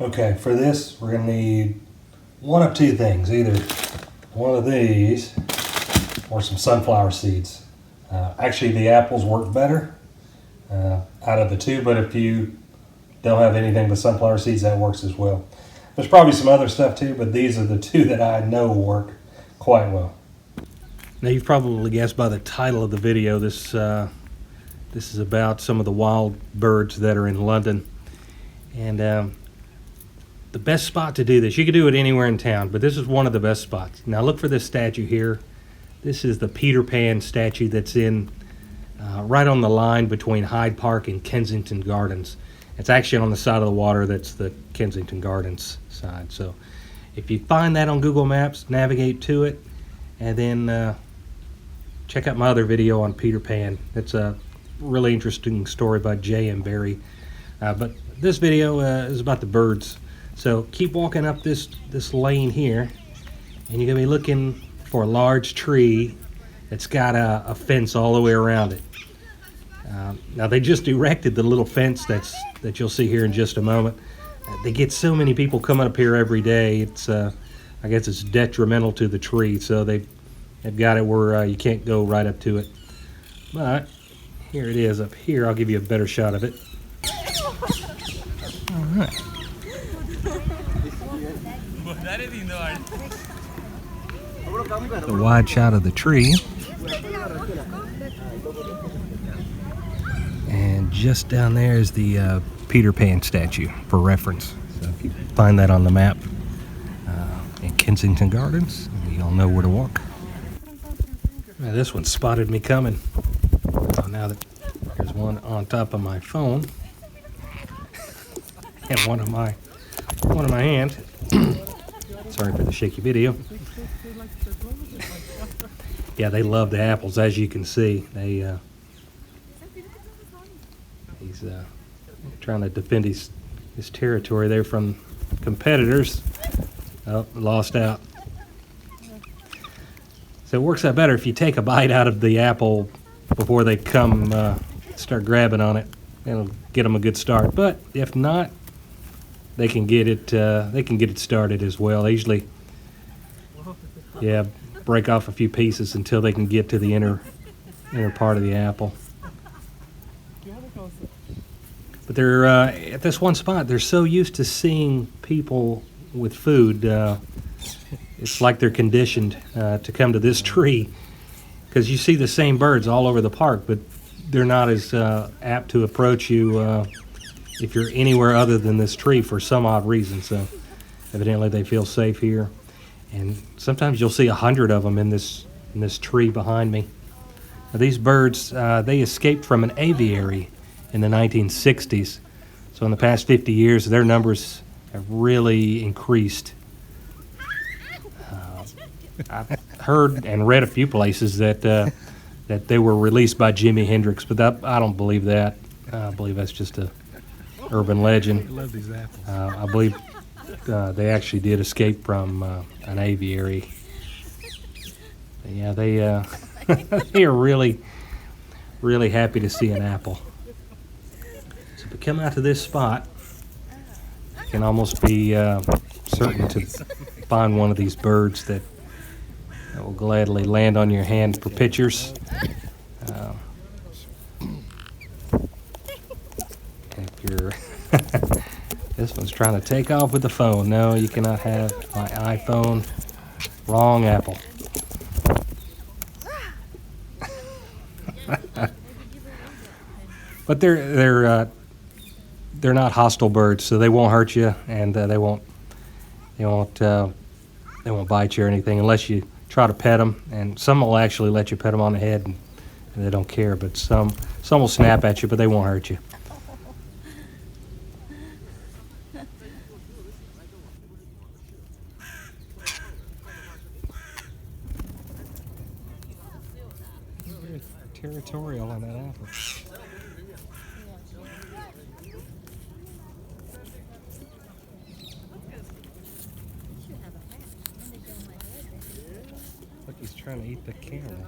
Okay, for this we're going to need one of two things. Either one of these or some sunflower seeds. Actually, the apples work better out of the two, but if you don't have anything but sunflower seeds, that works as well. There's probably some other stuff too, but these are the two that I know work quite well. Now you've probably guessed by the title of the video, this is about some of the wild birds that are in London. And the best spot to do this, you could do it anywhere in town, but this is one of the best spots. Now look for this statue here. This is the Peter Pan statue that's in right on the line between Hyde Park and Kensington Gardens. It's actually on the side of the water that's the Kensington Gardens side. So if you find that on Google Maps, navigate to it, and then check out my other video on Peter Pan. It's a really interesting story by J.M. Barrie. But this video is about the birds. So keep walking up this lane here, and you're going to be looking for a large tree that's got a fence all the way around it. Now they just erected the little fence that you'll see here in just a moment. They get so many people coming up here every day. It's I guess it's detrimental to the tree, so they've got it where you can't go right up to it. But here it is up here. I'll give you a better shot of it. All right. The wide shot of the tree. And just down there is the Peter Pan statue for reference. So if you find that on the map in Kensington Gardens, you'll know where to walk. Now this one spotted me coming. So now that there's one on top of my phone and one in my hand. Sorry for the shaky video. Yeah, they love the apples, as you can see. He's trying to defend his territory there from competitors. Oh, lost out. So it works out better if you take a bite out of the apple before they come start grabbing on it. It'll get them a good start. But if not, they can get it started as well. They usually, break off a few pieces until they can get to the inner part of the apple. But they're at this one spot. They're so used to seeing people with food. It's like they're conditioned to come to this tree, because you see the same birds all over the park, but they're not as apt to approach you if you're anywhere other than this tree for some odd reason. So evidently they feel safe here. And sometimes you'll see 100 of them in this tree behind me. Now, these birds, they escaped from an aviary in the 1960s. So in the past 50 years, their numbers have really increased. I've heard and read a few places that they were released by Jimi Hendrix, but I don't believe that. I believe that's just a urban legend. I love these apples. I believe they actually did escape from an aviary. But yeah, they are really, really happy to see an apple. So if we come out to this spot, you can almost be certain to find one of these birds that will gladly land on your hand for pictures. If you're this one's trying to take off with the phone. No, you cannot have my iPhone. Wrong apple. But they're not hostile birds, so they won't hurt you, and they won't bite you or anything unless you try to pet them. And some will actually let you pet them on the head, and they don't care. But some will snap at you, but they won't hurt you. Very territorial on that apple. Look, he's trying to eat the camera.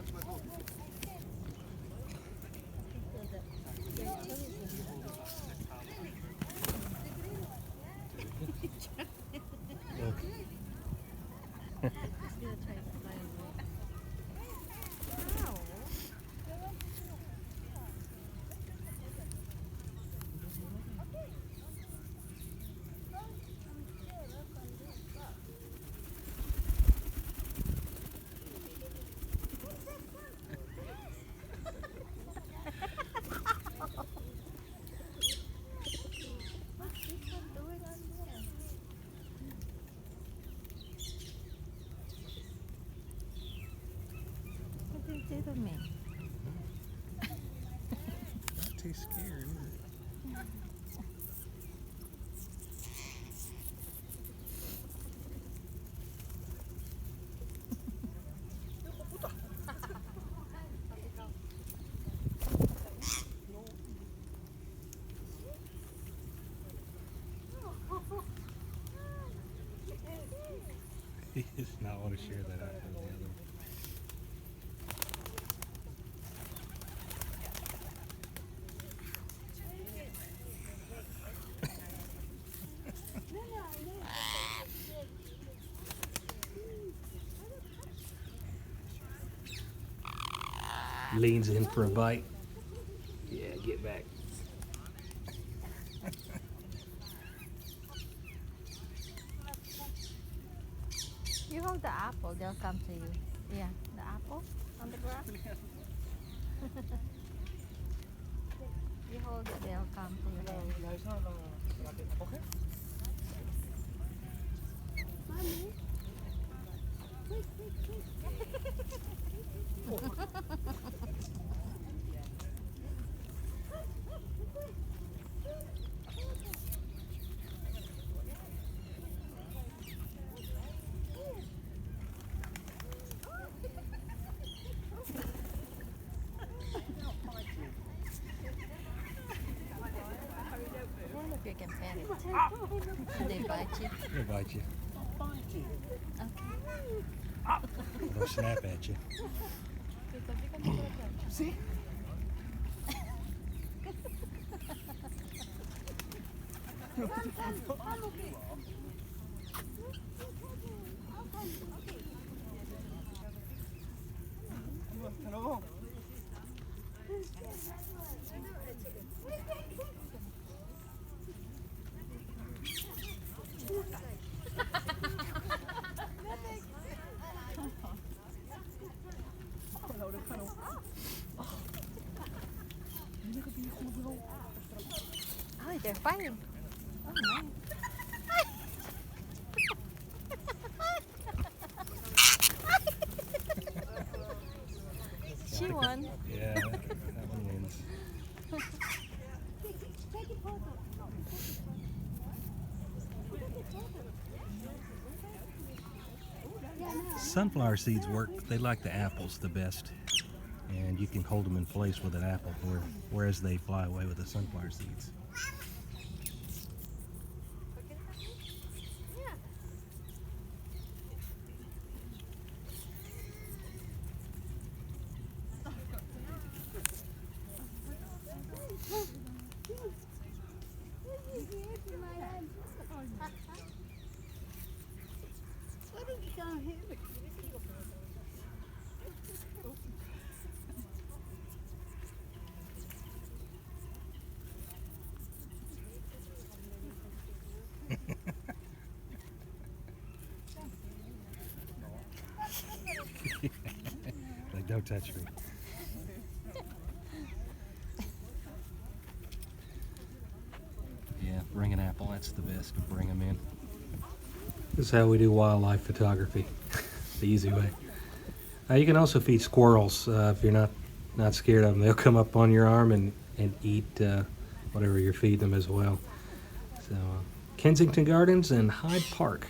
to me. Not too scared, is it? He does not want to share that out with the other one. Leans in for a bite. Yeah, get back. You hold the apple, they'll come to you. Yeah, the apple on the ground. You hold it, they'll come to you. If you can pet it. Do they bite you? They'll bite you. Okay. They'll snap at you. See? Oh, they're fighting. Oh, nice. She won. Yeah, that one wins. Sunflower seeds work, they like the apples the best. And you can hold them in place with an apple, whereas they fly away with the sunflower seeds. Like, don't touch me. Yeah, bring an apple, that's the best to bring them in. This is how we do wildlife photography, the easy way. You can also feed squirrels if you're not scared of them. They'll come up on your arm and eat whatever you're feeding them as well. So, Kensington Gardens and Hyde Park.